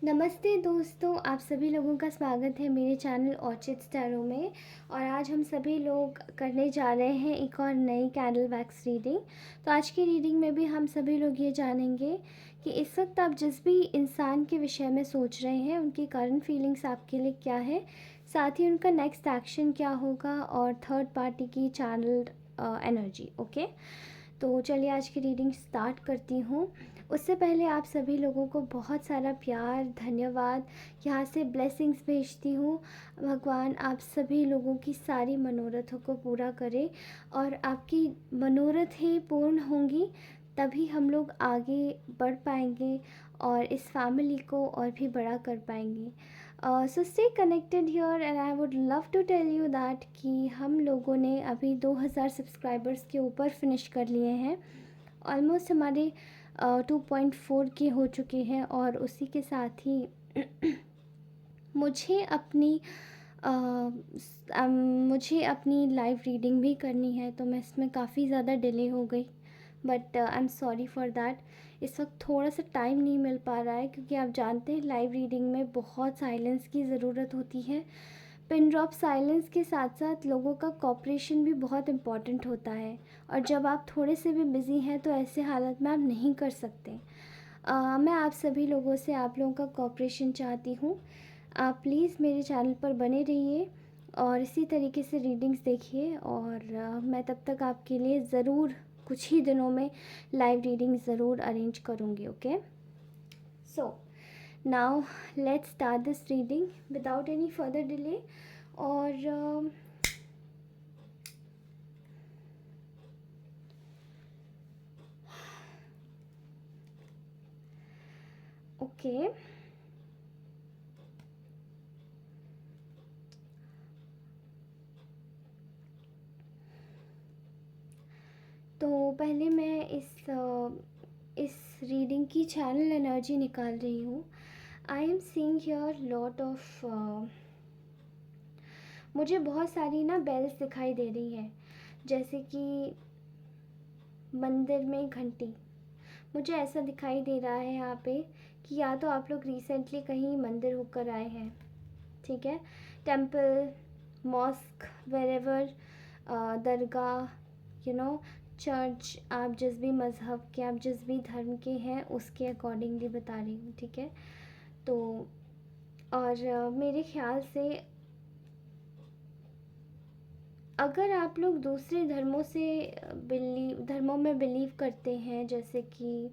नमस्ते दोस्तों, आप सभी लोगों का स्वागत है मेरे चैनल ऑर्चिड्स टैरो में। और आज हम सभी लोग करने जा रहे हैं एक और नई कैंडल वैक्स रीडिंग। तो आज की रीडिंग में भी हम सभी लोग ये जानेंगे कि इस वक्त आप जिस भी इंसान के विषय में सोच रहे हैं उनकी करंट फीलिंग्स आपके लिए क्या है, साथ ही उनका नेक्स्ट एक्शन क्या होगा और थर्ड पार्टी की चैनल एनर्जी। ओके, तो चलिए आज की रीडिंग स्टार्ट करती हूँ। उससे पहले आप सभी लोगों को बहुत सारा प्यार, धन्यवाद, यहाँ से ब्लेसिंग्स भेजती हूँ। भगवान आप सभी लोगों की सारी मनोरथों को पूरा करे और आपकी मनोरथें पूर्ण होंगी तभी हम लोग आगे बढ़ पाएंगे और इस फैमिली को और भी बड़ा कर पाएंगे। So stay connected here and I would love to tell you that कि हम लोगों ने अभी 2000 सब्सक्राइबर्स के ऊपर फिनिश कर लिए हैं। ऑलमोस्ट हमारे 2.4 के हो चुके हैं और उसी के साथ ही मुझे अपनी मुझे अपनी लाइव रीडिंग भी करनी है, तो मैं इसमें काफ़ी ज़्यादा डिले हो गई। But I am sorry for that. इस वक्त थोड़ा सा टाइम नहीं मिल पा रहा है क्योंकि आप जानते हैं लाइव रीडिंग में बहुत साइलेंस की ज़रूरत होती है। पिन ड्रॉप साइलेंस के साथ साथ लोगों का कॉपरेशन भी बहुत इम्पॉर्टेंट होता है और जब आप थोड़े से भी बिज़ी हैं तो ऐसे हालत में आप नहीं कर सकते। मैं आप सभी लोगों से आप लोगों का कॉपरेशन चाहती हूँ। आप प्लीज़ मेरे चैनल पर बने रहिए और इसी तरीके से रीडिंग्स देखिए और मैं तब तक आपके लिए ज़रूर कुछ ही दिनों में लाइव रीडिंग ज़रूर अरेंज करूँगी। Okay, so now let's start this reading without any further delay. और ओके, तो पहले मैं इस रीडिंग की चैनल एनर्जी निकाल रही हूँ। I am seeing here lot of मुझे बहुत सारी ना बेल्स दिखाई दे रही हैं, जैसे कि मंदिर में घंटी। मुझे ऐसा दिखाई दे रहा है यहाँ पे कि या तो आप लोग रिसेंटली कहीं मंदिर होकर आए हैं, ठीक है, टेम्पल, मॉस्क, वेरेवर, दरगाह, चर्च। आप जिस भी मज़हब के, आप जिस भी धर्म के हैं उसके अकॉर्डिंगली बता रही हूँ, ठीक है। तो और मेरे ख्याल से अगर आप लोग दूसरे धर्मों में बिलीव करते हैं, जैसे कि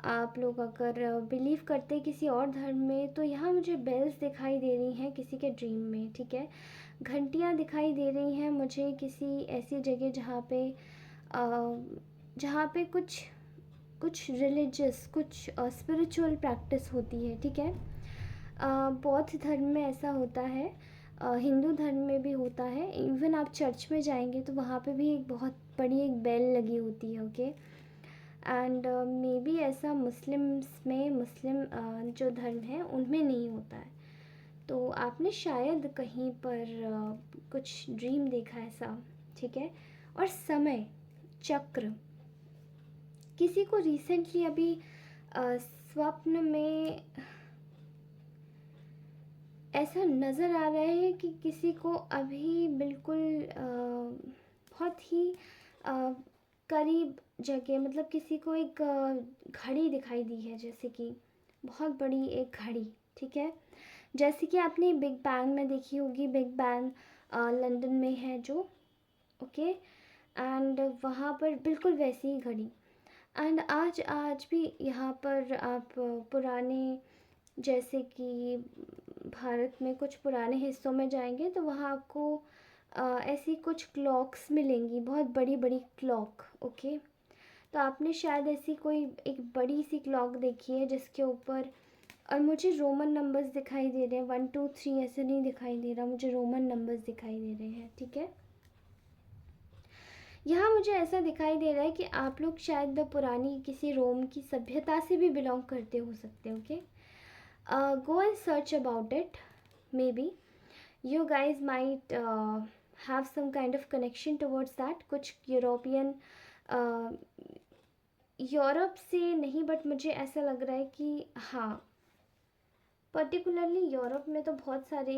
आप लोग अगर बिलीव करते हैं किसी और धर्म में, तो यहाँ मुझे बेल्स दिखाई दे रही हैं किसी के ड्रीम में, ठीक है। घंटियाँ दिखाई दे रही हैं मुझे किसी ऐसी जगह जहाँ पे कुछ कुछ रिलीजियस, कुछ स्पिरिचुअल प्रैक्टिस होती है, ठीक है। बौद्ध धर्म में ऐसा होता है, हिंदू धर्म में भी होता है। इवन आप चर्च में जाएंगे तो वहाँ पे भी एक बहुत बड़ी एक बेल लगी होती है। ओके, एंड मे बी ऐसा मुस्लिम्स में, मुस्लिम जो धर्म है उनमें नहीं होता है। तो आपने शायद कहीं पर कुछ ड्रीम देखा ऐसा, ठीक है। और समय चक्र, किसी को रिसेंटली अभी स्वप्न में ऐसा नज़र आ रहा है कि किसी को अभी बिल्कुल बहुत ही अ, करीब जगह, मतलब किसी को एक घड़ी दिखाई दी है, जैसे कि बहुत बड़ी एक घड़ी, ठीक है। जैसे कि आपने बिग बैंग में देखी होगी, बिग बैंग लंदन में है जो, ओके। एंड वहाँ पर बिल्कुल वैसी ही घड़ी। एंड आज आज भी यहाँ पर आप पुराने, जैसे कि भारत में कुछ पुराने हिस्सों में जाएंगे तो वहाँ आपको ऐसी कुछ क्लॉक्स मिलेंगी, बहुत बड़ी बड़ी क्लॉक, ओके। तो आपने शायद ऐसी कोई एक बड़ी सी क्लॉक देखी है जिसके ऊपर, और मुझे रोमन नंबर्स दिखाई दे रहे हैं, 1 2 3 ऐसे नहीं दिखाई दे रहा, मुझे रोमन नंबर्स दिखाई दे रहे हैं, ठीक है। यहाँ मुझे ऐसा दिखाई दे रहा है कि आप लोग शायद पुरानी किसी रोम की सभ्यता से भी बिलोंग करते हो सकते हो, okay. Go and search about it. Maybe you guys might have some kind of connection towards that. कुछ यूरोपियन, यूरोप से नहीं, बट मुझे ऐसा लग रहा है कि हाँ, पर्टिकुलरली यूरोप में तो बहुत सारे,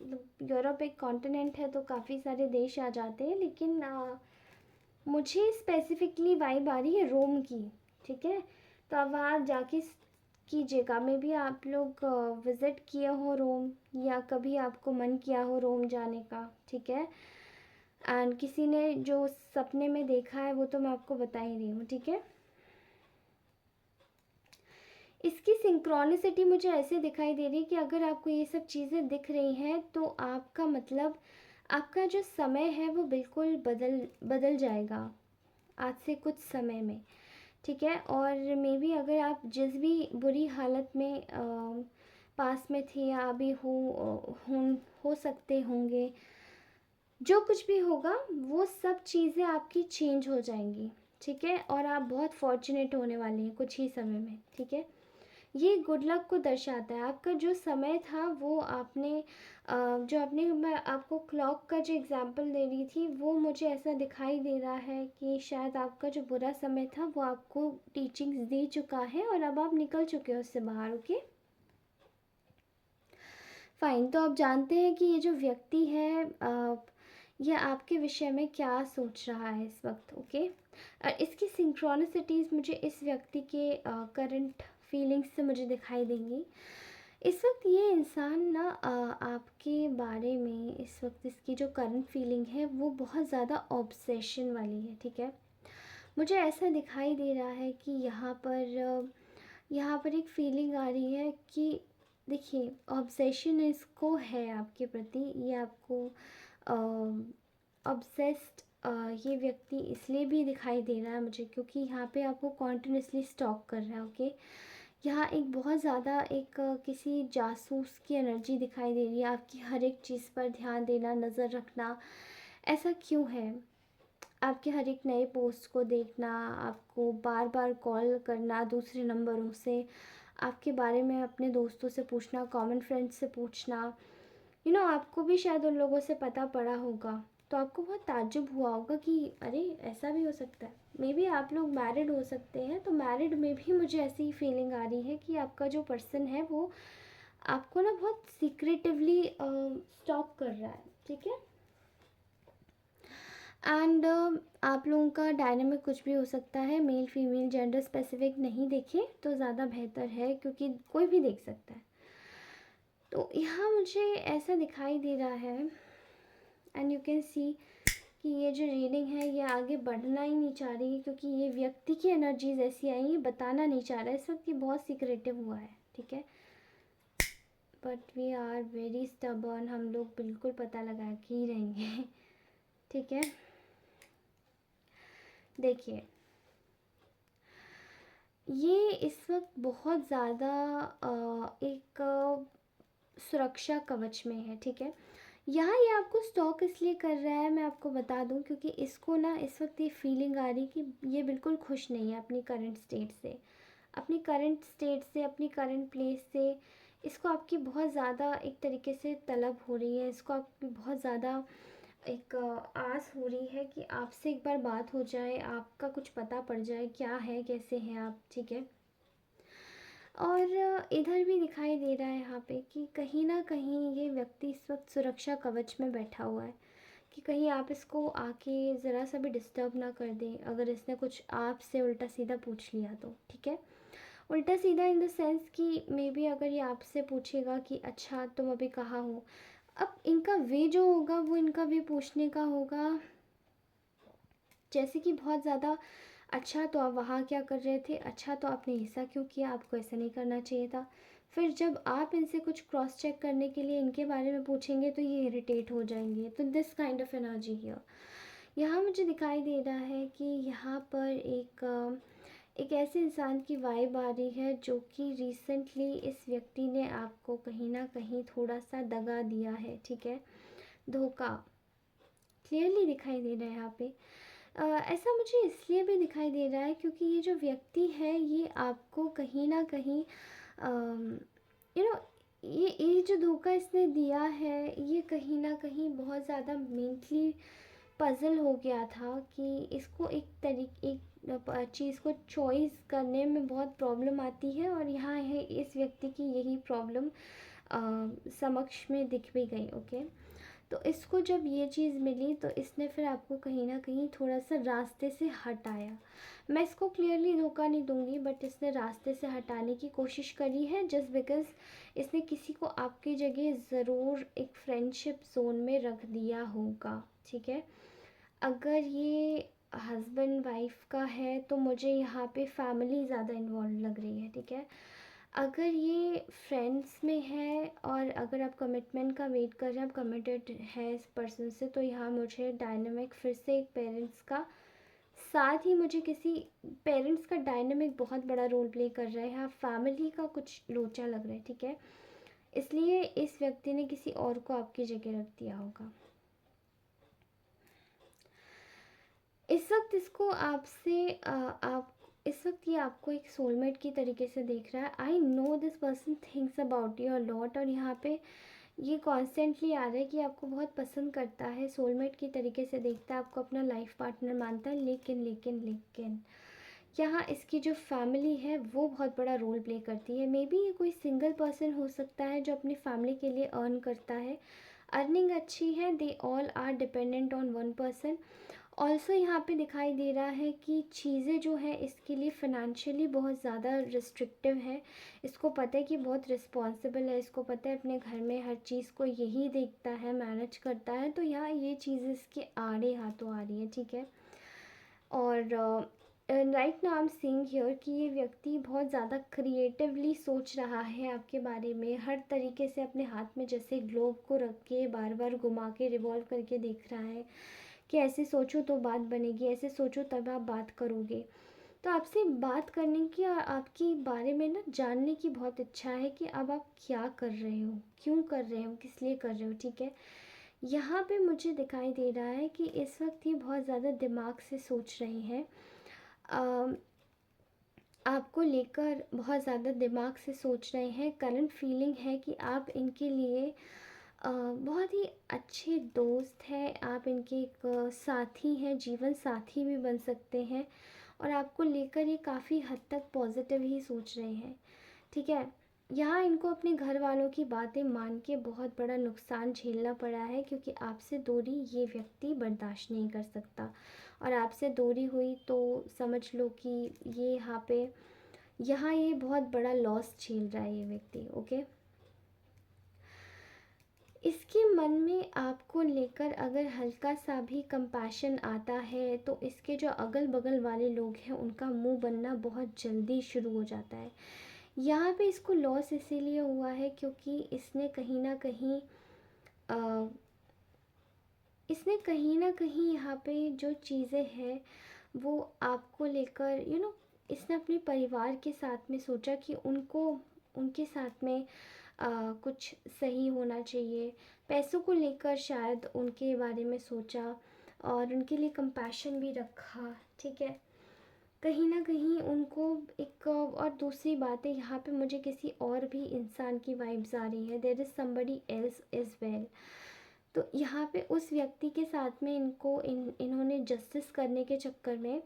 मतलब यूरोप एक कॉन्टिनेंट है तो काफ़ी सारे देश आ जाते हैं, लेकिन मुझे स्पेसिफिकली वाइब आ रही है रोम की। ठीक है, तो आप वहाँ जाके कीजिएगा। मे बी आप लोग विज़िट किए हो रोम, या कभी आपको मन किया हो रोम जाने का। ठीक है, एंड किसी ने जो सपने में देखा है वो तो मैं आपको बता ही रही हूँ। ठीक है, इसकी सिंक्रोनिसिटी मुझे ऐसे दिखाई दे रही है कि अगर आपको ये सब चीज़ें दिख रही हैं तो आपका मतलब आपका जो समय है वो बिल्कुल बदल बदल जाएगा आज से कुछ समय में। ठीक है, और मे बी अगर आप जिस भी बुरी हालत में पास में थे या अभी हो सकते होंगे, जो कुछ भी होगा वो सब चीज़ें आपकी चेंज हो जाएंगी। ठीक है, और आप बहुत फॉर्चुनेट होने वाले हैं कुछ ही समय में। ठीक है, ये गुड लक को दर्शाता है। आपका जो समय था वो आपने जो आपने, मैं आपको क्लॉक का जो एग्जांपल दे रही थी वो मुझे ऐसा दिखाई दे रहा है कि शायद आपका जो बुरा समय था वो आपको टीचिंग्स दे चुका है और अब आप निकल चुके हो उससे बाहर। ओके फाइन, तो आप जानते हैं कि ये जो व्यक्ति है ये आपके विषय में क्या सोच रहा है इस वक्त। ओके, इसकी सिंक्रोनिसिटीज़ मुझे इस व्यक्ति के करंट फीलिंग्स से मुझे दिखाई देंगी। इस वक्त ये इंसान ना आपके बारे में, इस वक्त इसकी जो करंट फीलिंग है वो बहुत ज़्यादा ऑब्सेशन वाली है। ठीक है, मुझे ऐसा दिखाई दे रहा है कि यहाँ पर एक फीलिंग आ रही है कि देखिए, ऑब्सेशन इसको है आपके प्रति, ये आपको ऑब्सेस्ड ये व्यक्ति इसलिए भी दिखाई दे रहा है मुझे क्योंकि यहाँ पे आपको कॉन्टिन्यूसली स्टॉक कर रहा है। ओके, यहाँ एक बहुत ज़्यादा एक किसी जासूस की एनर्जी दिखाई दे रही है, आपकी हर एक चीज़ पर ध्यान देना, नज़र रखना। ऐसा क्यों है? आपके हर एक नए पोस्ट को देखना, आपको बार बार कॉल करना दूसरे नंबरों से, आपके बारे में अपने दोस्तों से पूछना, कॉमन फ्रेंड्स से पूछना। आपको भी शायद उन लोगों से पता पड़ा होगा तो आपको बहुत ताज्जुब हुआ होगा कि अरे ऐसा भी हो सकता है। मे बी आप लोग मैरिड हो सकते हैं, तो मैरिड में भी मुझे ऐसी ही फीलिंग आ रही है कि आपका जो पर्सन है वो आपको ना बहुत सीक्रेटिवली स्टॉक कर रहा है। ठीक है, एंड आप लोगों का डायनामिक कुछ भी हो सकता है, मेल फीमेल जेंडर स्पेसिफिक नहीं देखें तो ज़्यादा बेहतर है क्योंकि कोई भी देख सकता है। तो यहाँ मुझे ऐसा दिखाई दे रहा है एंड यू कैन सी कि ये जो रीडिंग है ये आगे बढ़ना ही नहीं चाह रही है क्योंकि ये व्यक्ति की एनर्जीज ऐसी आई, ये बताना नहीं चाह रहा है इस वक्त, ये बहुत सीक्रेटिव हुआ है। ठीक है, but we are very stubborn, हम लोग बिल्कुल पता लगा के ही रहेंगे। ठीक है, देखिए ये इस वक्त बहुत ज़्यादा एक सुरक्षा कवच में है। ठीक है, यहाँ ये आपको स्टॉक इसलिए कर रहा है, मैं आपको बता दूँ, क्योंकि इसको ना इस वक्त ये फीलिंग आ रही कि ये बिल्कुल खुश नहीं है अपनी करंट स्टेट से, अपनी करंट प्लेस से। इसको आपकी बहुत ज़्यादा एक तरीके से तलब हो रही है, इसको आपकी बहुत ज़्यादा एक आस हो रही है कि आपसे एक बार बात हो जाए, आपका कुछ पता पड़ जाए क्या है, कैसे हैं आप। ठीक है, और इधर भी दिखाई दे रहा है यहाँ पे कि कहीं ना कहीं ये व्यक्ति इस वक्त सुरक्षा कवच में बैठा हुआ है कि कहीं आप इसको आके ज़रा सा भी डिस्टर्ब ना कर दें अगर इसने कुछ आपसे उल्टा सीधा पूछ लिया तो। ठीक है, उल्टा सीधा इन द सेंस कि मे बी अगर ये आपसे पूछेगा कि अच्छा तुम अभी कहाँ हो, अब इनका वे जो होगा वो इनका वे पूछने का होगा जैसे कि बहुत ज़्यादा, अच्छा तो आप वहाँ क्या कर रहे थे, अच्छा तो आपने ऐसा क्यों किया, आपको ऐसा नहीं करना चाहिए था। फिर जब आप इनसे कुछ क्रॉस चेक करने के लिए इनके बारे में पूछेंगे तो ये इरिटेट हो जाएंगे। तो this kind of energy here, यहाँ मुझे दिखाई दे रहा है कि यहाँ पर एक ऐसे इंसान की वाइब आ रही है जो कि रिसेंटली इस व्यक्ति ने आपको कहीं ना कहीं थोड़ा सा दगा दिया है। ठीक है, धोखा क्लियरली दिखाई दे रहा है यहाँ पे। ऐसा मुझे इसलिए भी दिखाई दे रहा है क्योंकि ये जो व्यक्ति है ये आपको कहीं ना कहीं यू नो ये जो धोखा इसने दिया है ये कहीं ना कहीं बहुत ज़्यादा मेंटली पज़ल हो गया था कि इसको एक चीज़ को चॉइस करने में बहुत प्रॉब्लम आती है, और यहाँ है इस व्यक्ति की यही प्रॉब्लम समक्ष में दिख भी गई। ओके, तो इसको जब ये चीज़ मिली तो इसने फिर आपको कहीं ना कहीं थोड़ा सा रास्ते से हटाया। मैं इसको क्लियरली धोखा नहीं दूंगी, बट इसने रास्ते से हटाने की कोशिश करी है, जस्ट बिकॉज़ इसने किसी को आपकी जगह ज़रूर एक फ्रेंडशिप जोन में रख दिया होगा। ठीक है, अगर ये हस्बैंड वाइफ का है तो मुझे यहाँ पे फैमिली ज़्यादा इन्वॉल्व लग रही है। ठीक है, अगर ये फ्रेंड्स में है और अगर आप कमिटमेंट का वेट कर रहे हैं, आप कमिटेड है इस पर्सन से, तो यहाँ मुझे डायनामिक फिर से एक पेरेंट्स का, साथ ही मुझे किसी पेरेंट्स का डायनामिक बहुत बड़ा रोल प्ले कर रहा है। यहाँ फैमिली का कुछ लोचा लग रहा है। ठीक है, इसलिए इस व्यक्ति ने किसी और को आपकी जगह रख दिया होगा। इस वक्त इसको आपसे आप इस वक्त ये आपको एक सोलमेट की तरीके से देख रहा है। I know this person thinks about you a lot, और यहाँ पे ये कॉन्स्टेंटली आ रहा है कि आपको बहुत पसंद करता है, सोलमेट की तरीके से देखता है, आपको अपना लाइफ पार्टनर मानता है। लेकिन लेकिन लेकिन यहाँ इसकी जो फैमिली है वो बहुत बड़ा रोल प्ले करती है। मे बी ये कोई सिंगल पर्सन हो सकता है जो अपनी फैमिली के लिए अर्न करता है, अर्निंग अच्छी है, they all are dependent on one person. Also यहाँ पे दिखाई दे रहा है कि चीज़ें जो है इसके लिए फ़िनेंशियली बहुत ज़्यादा रिस्ट्रिक्टिव है। इसको पता है कि बहुत रिस्पॉन्सिबल है, इसको पता है अपने घर में हर चीज़ को यही देखता है, मैनेज करता है, तो यहाँ ये चीज़ें इसके आड़े हाथों आ रही है। ठीक है, और right now I am seeing here कि ये व्यक्ति बहुत ज़्यादा क्रिएटिवली सोच रहा है आपके बारे में, हर तरीके से अपने हाथ में जैसे ग्लोब को रख के बार बार घुमा के रिवॉल्व करके देख रहा है कि ऐसे सोचो तो बात बनेगी, ऐसे सोचो तब आप बात करोगे। तो आपसे बात करने की और आपके बारे में ना जानने की बहुत इच्छा है कि अब आप क्या कर रहे हो, क्यों कर रहे हो, किस लिए कर रहे हो। ठीक है, यहाँ पे मुझे दिखाई दे रहा है कि इस वक्त ये बहुत ज़्यादा दिमाग से सोच रहे हैं, अम, आपको लेकर बहुत ज़्यादा दिमाग से सोच रहे हैं। करंट फीलिंग है कि आप इनके लिए बहुत ही अच्छे दोस्त हैं, आप इनके एक साथी हैं, जीवन साथी भी बन सकते हैं, और आपको लेकर ये काफ़ी हद तक पॉजिटिव ही सोच रहे हैं। ठीक है, यहाँ इनको अपने घर वालों की बातें मान के बहुत बड़ा नुकसान झेलना पड़ा है, क्योंकि आपसे दूरी ये व्यक्ति बर्दाश्त नहीं कर सकता, और आपसे दूरी हुई तो समझ लो कि ये यहाँ ये बहुत बड़ा लॉस झेल रहा है ये व्यक्ति। ओके, इसके मन में आपको लेकर अगर हल्का सा भी कंपैशन आता है तो इसके जो अगल बगल वाले लोग हैं उनका मुंह बनना बहुत जल्दी शुरू हो जाता है। यहाँ पे इसको लॉस इसीलिए हुआ है क्योंकि अ, इसने कहीं ना कहीं यहाँ पे जो चीज़ें हैं वो आपको लेकर इसने अपने परिवार के साथ में सोचा कि उनको उनके साथ में कुछ सही होना चाहिए, पैसों को लेकर शायद उनके बारे में सोचा और उनके लिए कंपैशन भी रखा। ठीक है, कहीं ना कहीं उनको एक और दूसरी बात है, यहाँ पे मुझे किसी और भी इंसान की वाइब्स आ रही है, there is somebody else is well. तो यहाँ पे उस व्यक्ति के साथ में इन्होंने जस्टिस करने के चक्कर में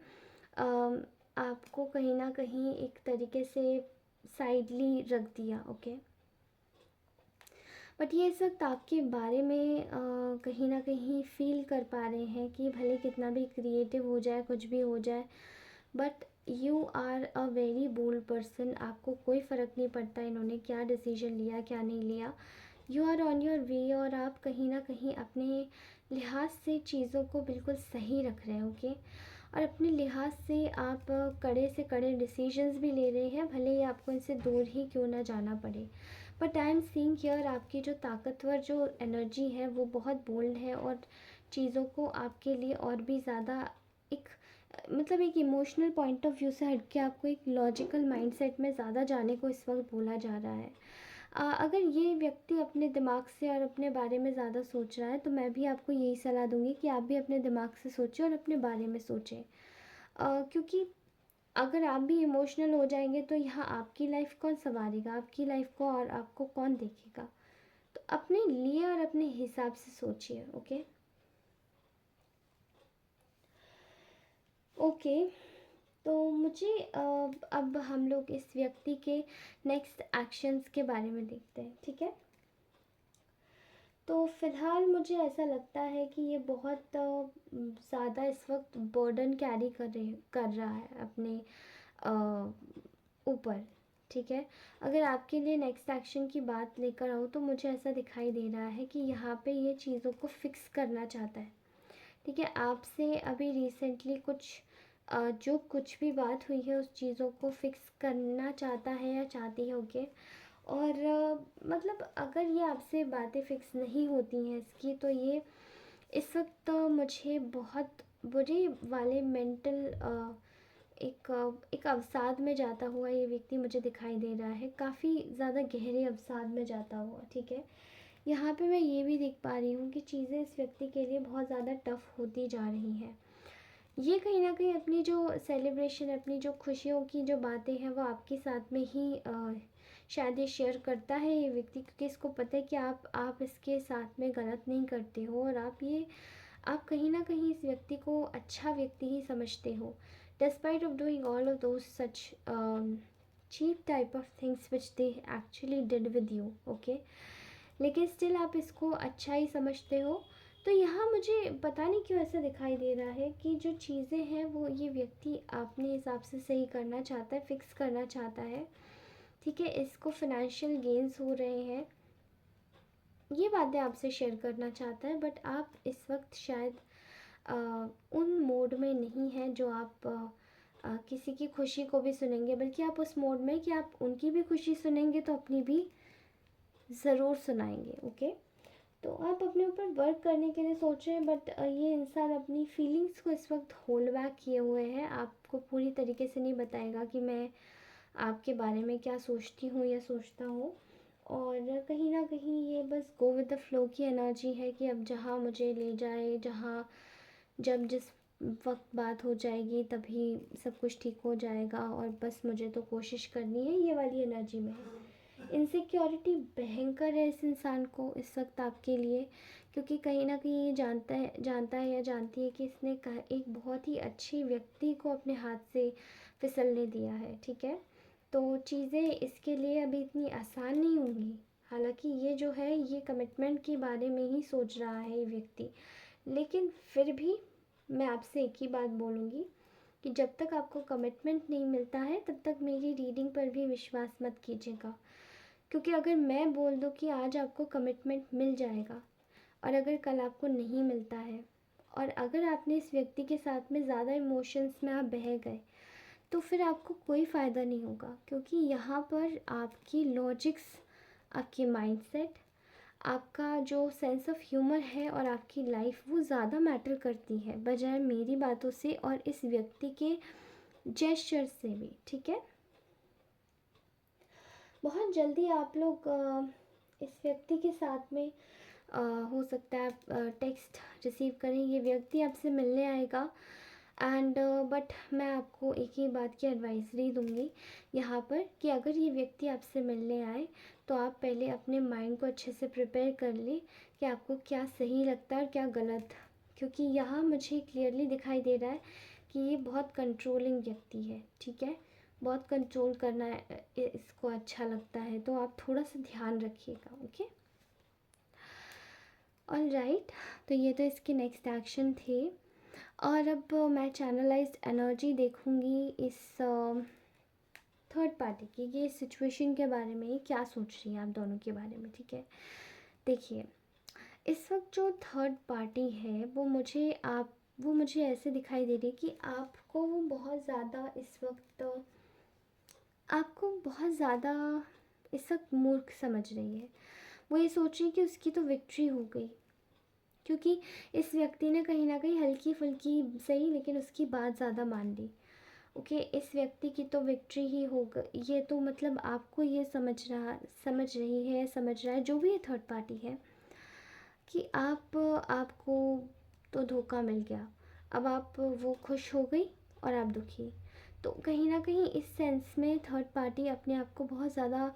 आपको कहीं ना कहीं एक तरीके से साइडली रख दिया। ओके, बट ये इस वक्त आपके बारे में कहीं ना कहीं फील कर पा रहे हैं कि भले कितना भी क्रिएटिव हो जाए, कुछ भी हो जाए, but you are a very bold person. आपको कोई फ़र्क नहीं पड़ता इन्होंने क्या डिसीजन लिया क्या नहीं लिया, you are on your way, और आप कहीं ना कहीं अपने लिहाज से चीज़ों को बिल्कुल सही रख रहे हैं। ओके, और अपने लिहाज से आप कड़े से कड़े डिसीजंस भी ले रहे हैं, भले ही आपको इनसे दूर ही क्यों ना जाना पड़े। But I am seeing here आपकी जो ताकतवर जो एनर्जी है वो बहुत बोल्ड है, और चीज़ों को आपके लिए और भी ज़्यादा एक मतलब एक इमोशनल पॉइंट ऑफ व्यू से हट के आपको एक लॉजिकल माइंडसेट में ज़्यादा जाने को इस वक्त बोला जा रहा है। अगर ये व्यक्ति अपने दिमाग से और अपने बारे में ज़्यादा सोच रहा है तो मैं भी आपको यही सलाह दूंगी कि आप भी अपने दिमाग से सोचें और अपने बारे में सोचें, क्योंकि अगर आप भी इमोशनल हो जाएंगे तो यहाँ आपकी लाइफ कौन संवारेगा, आपकी लाइफ को और आपको कौन देखेगा। तो अपने लिए और अपने हिसाब से सोचिए। ओके, ओके, तो मुझे अब हम लोग इस व्यक्ति के नेक्स्ट एक्शंस के बारे में देखते हैं, ठीक है। तो फ़िलहाल मुझे ऐसा लगता है कि ये बहुत ज़्यादा इस वक्त बर्डन कैरी कर रहा है अपने ऊपर, ठीक है। अगर आपके लिए नेक्स्ट एक्शन की बात लेकर आऊँ तो मुझे ऐसा दिखाई दे रहा है कि यहाँ पे ये चीज़ों को फिक्स करना चाहता है, ठीक है। आपसे अभी रिसेंटली कुछ जो कुछ भी बात हुई है उस चीज़ों को फिक्स करना चाहता है या चाहती होगी। और मतलब अगर ये आपसे बातें फिक्स नहीं होती हैं इसकी, तो ये इस वक्त मुझे बहुत बुरे वाले मेंटल एक अवसाद में जाता हुआ ये व्यक्ति मुझे दिखाई दे रहा है, काफ़ी ज़्यादा गहरे अवसाद में जाता हुआ, ठीक है। यहाँ पे मैं ये भी देख पा रही हूँ कि चीज़ें इस व्यक्ति के लिए बहुत ज़्यादा टफ होती जा रही हैं। ये कहीं ना कहीं अपनी जो सेलिब्रेशन, अपनी जो खुशियों की जो बातें हैं वो आपके साथ में ही शायद ये शेयर करता है ये व्यक्ति, क्योंकि इसको पता है कि आप इसके साथ में गलत नहीं करते हो, और आप कहीं ना कहीं इस व्यक्ति को अच्छा व्यक्ति ही समझते हो, despite of doing all of those such cheap type of things which they actually did with you, okay. लेकिन स्टिल आप इसको अच्छा ही समझते हो। तो यहाँ मुझे पता नहीं क्यों ऐसा दिखाई दे रहा है कि जो चीज़ें हैं वो ये व्यक्ति अपने हिसाब से सही करना चाहता है, फिक्स करना चाहता है, ठीक है। इसको फाइनेंशियल गेन्स हो रहे हैं, ये बातें आपसे शेयर करना चाहता है, बट आप इस वक्त शायद उन मोड में नहीं हैं जो आप किसी की खुशी को भी सुनेंगे, बल्कि आप उस मोड में कि आप उनकी भी खुशी सुनेंगे तो अपनी भी ज़रूर सुनाएंगे, ओके। तो आप अपने ऊपर वर्क करने के लिए सोच रहे हैं, बट ये इंसान अपनी फीलिंग्स को इस वक्त होल्ड बैक किए हुए हैं, आपको पूरी तरीके से नहीं बताएगा कि मैं आपके बारे में क्या सोचती हूँ या सोचता हूँ। और कहीं ना कहीं ये बस गो विद द फ्लो की एनर्जी है कि अब जहाँ मुझे ले जाए, जहाँ जब जिस वक्त बात हो जाएगी तभी सब कुछ ठीक हो जाएगा, और बस मुझे तो कोशिश करनी है, ये वाली एनर्जी में है। इनसिक्योरिटी भयंकर है इस इंसान को इस वक्त आपके लिए, क्योंकि कहीं ना कहीं ये जानता है या जानती है कि इसने एक बहुत ही अच्छी व्यक्ति को अपने हाथ से फिसलने दिया है, ठीक है। तो चीज़ें इसके लिए अभी इतनी आसान नहीं होंगी। हालांकि ये जो है ये कमिटमेंट के बारे में ही सोच रहा है ये व्यक्ति, लेकिन फिर भी मैं आपसे एक ही बात बोलूँगी कि जब तक आपको कमिटमेंट नहीं मिलता है तब तक मेरी रीडिंग पर भी विश्वास मत कीजिएगा। क्योंकि अगर मैं बोल दूँ कि आज आपको कमिटमेंट मिल जाएगा, और अगर कल आपको नहीं मिलता है, और अगर आपने इस व्यक्ति के साथ में ज़्यादा इमोशंस में आप बह गए, तो फिर आपको कोई फ़ायदा नहीं होगा, क्योंकि यहाँ पर आपकी लॉजिक्स, आपकी माइंडसेट, आपका जो सेंस ऑफ ह्यूमर है और आपकी लाइफ वो ज़्यादा मैटर करती है बजाय मेरी बातों से और इस व्यक्ति के जेस्चर से भी, ठीक है। बहुत जल्दी आप लोग इस व्यक्ति के साथ में हो सकता है आप टेक्स्ट रिसीव करें, ये व्यक्ति आपसे मिलने आएगा, एंड बट मैं आपको एक ही बात की एडवाइजरी दूंगी यहाँ पर कि अगर ये व्यक्ति आपसे मिलने आए तो आप पहले अपने माइंड को अच्छे से प्रिपेयर कर लें कि आपको क्या सही लगता है और क्या गलत, क्योंकि यहाँ मुझे क्लियरली दिखाई दे रहा है कि ये बहुत कंट्रोलिंग व्यक्ति है, ठीक है। बहुत कंट्रोल करना इसको अच्छा लगता है, तो आप थोड़ा सा ध्यान रखिएगा, ओके। ऑल राइट, तो ये तो इसके नेक्स्ट एक्शन थे। और अब मैं चैनलाइज्ड एनर्जी देखूंगी इस थर्ड पार्टी की, ये सिचुएशन के बारे में क्या सोच रही है आप दोनों के बारे में, ठीक है। देखिए, इस वक्त जो थर्ड पार्टी है वो मुझे ऐसे दिखाई दे रही है कि आपको वो बहुत ज़्यादा इस वक्त आपको बहुत ज़्यादा इस वक्त मूर्ख समझ रही है। वो ये सोच रही है कि उसकी तो विक्ट्री हो गई, क्योंकि इस व्यक्ति ने कहीं ना कहीं हल्की फुल्की सही लेकिन उसकी बात ज़्यादा मान ली, ओके। इस व्यक्ति की तो विक्ट्री ही हो गई, ये तो मतलब आपको ये समझ रहा है जो भी ये थर्ड पार्टी है कि आपको तो धोखा मिल गया, अब आप वो खुश हो गई और आप दुखी। तो कहीं ना कहीं इस सेंस में थर्ड पार्टी अपने आप को बहुत ज़्यादा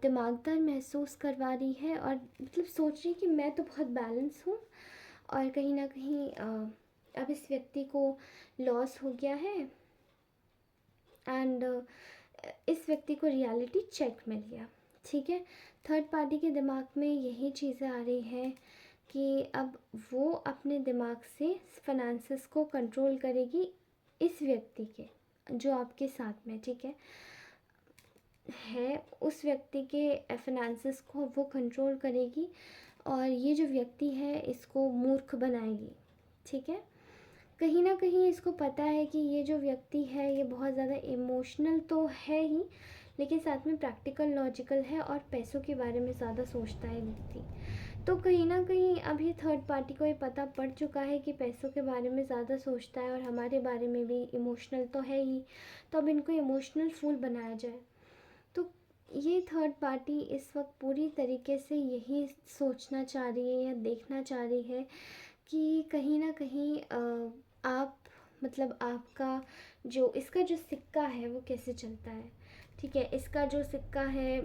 दिमागदार महसूस करवा रही है, और मतलब सोच रही है कि मैं तो बहुत बैलेंस हूँ, और कहीं ना कहीं अब इस व्यक्ति को लॉस हो गया है एंड इस व्यक्ति को रियलिटी चेक मिल गया, ठीक है। थर्ड पार्टी के दिमाग में यही चीज़ें आ रही हैं कि अब वो अपने दिमाग से फाइनेंसेस को कंट्रोल करेगी इस व्यक्ति के, जो आपके साथ में, ठीक है उस व्यक्ति के फाइनेंसेस को वो कंट्रोल करेगी और ये जो व्यक्ति है इसको मूर्ख बनाएगी, ठीक है। कहीं ना कहीं इसको पता है कि ये जो व्यक्ति है ये बहुत ज़्यादा इमोशनल तो है ही, लेकिन साथ में प्रैक्टिकल लॉजिकल है और पैसों के बारे में ज़्यादा सोचता है व्यक्ति। तो कहीं ना कहीं अब ये थर्ड पार्टी को ये पता पड़ चुका है कि पैसों के बारे में ज़्यादा सोचता है और हमारे बारे में भी इमोशनल तो है ही, तो अब इनको इमोशनल फूल बनाया जाए। तो ये थर्ड पार्टी इस वक्त पूरी तरीके से यही सोचना चाह रही है या देखना चाह रही है कि कहीं ना कहीं आप मतलब आपका जो इसका जो सिक्का है वो कैसे चलता है, ठीक है। इसका जो सिक्का है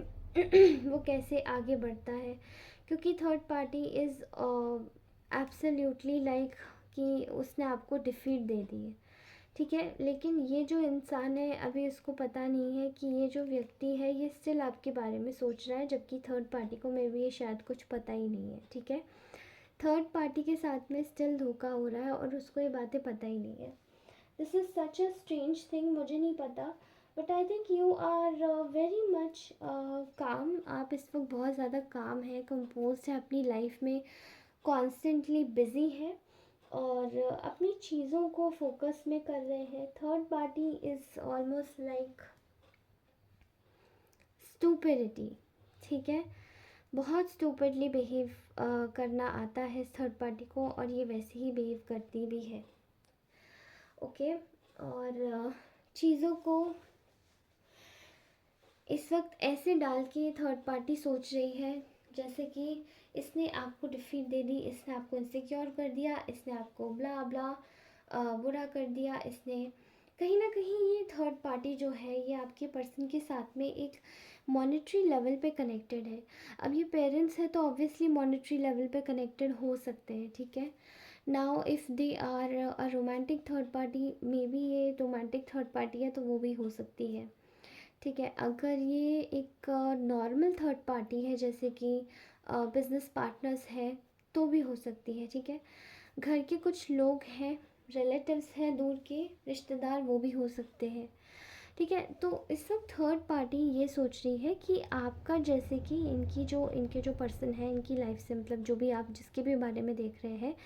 वो कैसे आगे बढ़ता है, क्योंकि third party is absolutely like कि उसने आपको डिफीट दे दी है, ठीक है। लेकिन ये जो इंसान है अभी उसको पता नहीं है कि ये जो व्यक्ति है ये स्टिल आपके बारे में सोच रहा है, जबकि थर्ड पार्टी को मे भी ये शायद कुछ पता ही नहीं है, ठीक है। थर्ड पार्टी के साथ में स्टिल धोखा हो रहा है और उसको ये बातें पता ही नहीं है। This is such a strange thing, मुझे नहीं पता, but I think you are very much calm. आप इस वक्त बहुत ज़्यादा काम है, कंपोज है, अपनी लाइफ में कॉन्स्टेंटली बिज़ी है और अपनी चीज़ों को फोकस में कर रहे हैं। Third party is almost like stupidity, ठीक है। बहुत स्टूपिडली बिहेव करना आता है थर्ड पार्टी को और ये वैसे ही बिहेव करती भी है, ओके। और चीज़ों को इस वक्त ऐसे डाल के थर्ड पार्टी सोच रही है जैसे कि इसने आपको डिफीट दे दी, इसने आपको इनसिक्योर कर दिया, इसने आपको ब्ला ब्ला बुरा कर दिया, इसने कहीं ना कहीं ये थर्ड पार्टी जो है ये आपके पर्सन के साथ में एक मॉनेटरी लेवल पे कनेक्टेड है। अब ये पेरेंट्स है तो ऑब्वियसली मॉनेटरी लेवल पे कनेक्टेड हो सकते हैं, ठीक है। Now if they are a romantic third party, maybe ये रोमांटिक थर्ड पार्टी है तो वो भी हो सकती है, ठीक है। अगर ये एक नॉर्मल थर्ड पार्टी है जैसे कि बिजनेस पार्टनर्स है तो भी हो सकती है, ठीक है। घर के कुछ लोग हैं, रिलेटिव्स हैं, दूर के रिश्तेदार, वो भी हो सकते हैं, ठीक है। तो इस वक्त थर्ड पार्टी ये सोच रही है कि आपका जैसे कि इनके जो पर्सन है इनकी लाइफ से, मतलब जो भी आप जिसके भी बारे में देख रहे हैं,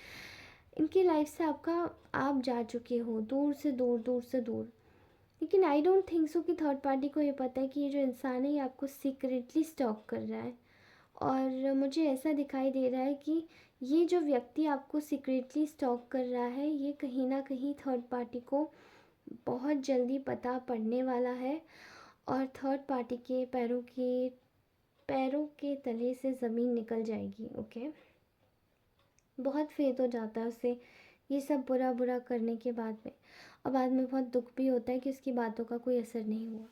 इनकी लाइफ से आप जा चुके हो दूर से दूर, दूर से दूर। लेकिन आई डोंट थिंक सो कि थर्ड पार्टी को ये पता है कि ये जो इंसान है ये आपको सीक्रेटली स्टॉक कर रहा है। और मुझे ऐसा दिखाई दे रहा है कि ये जो व्यक्ति आपको सीक्रेटली स्टॉक कर रहा है ये कहीं ना कहीं थर्ड पार्टी को बहुत जल्दी पता पड़ने वाला है और थर्ड पार्टी के पैरों के तले से ज़मीन निकल जाएगी, ओके। बहुत फेथ हो जाता है उसे ये सब बुरा बुरा करने के बाद में, और बाद में बहुत दुख भी होता है कि उसकी बातों का कोई असर नहीं हुआ।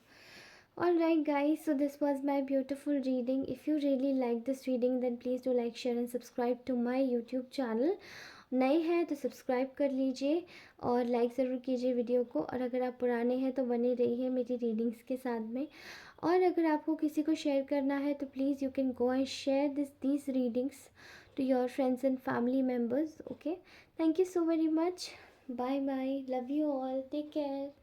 Alright guys, so this was my beautiful reading. If you really like this reading then please do like, share and subscribe to my YouTube channel. नए हैं तो सब्सक्राइब कर लीजिए और लाइक ज़रूर कीजिए वीडियो को, और अगर आप पुराने हैं तो बने रहिए मेरी रीडिंग्स के साथ में। और अगर आपको किसी को शेयर करना है तो please you can go and share these readings to your friends and family members, okay. Thank you so very much. Bye bye, love you all, take care.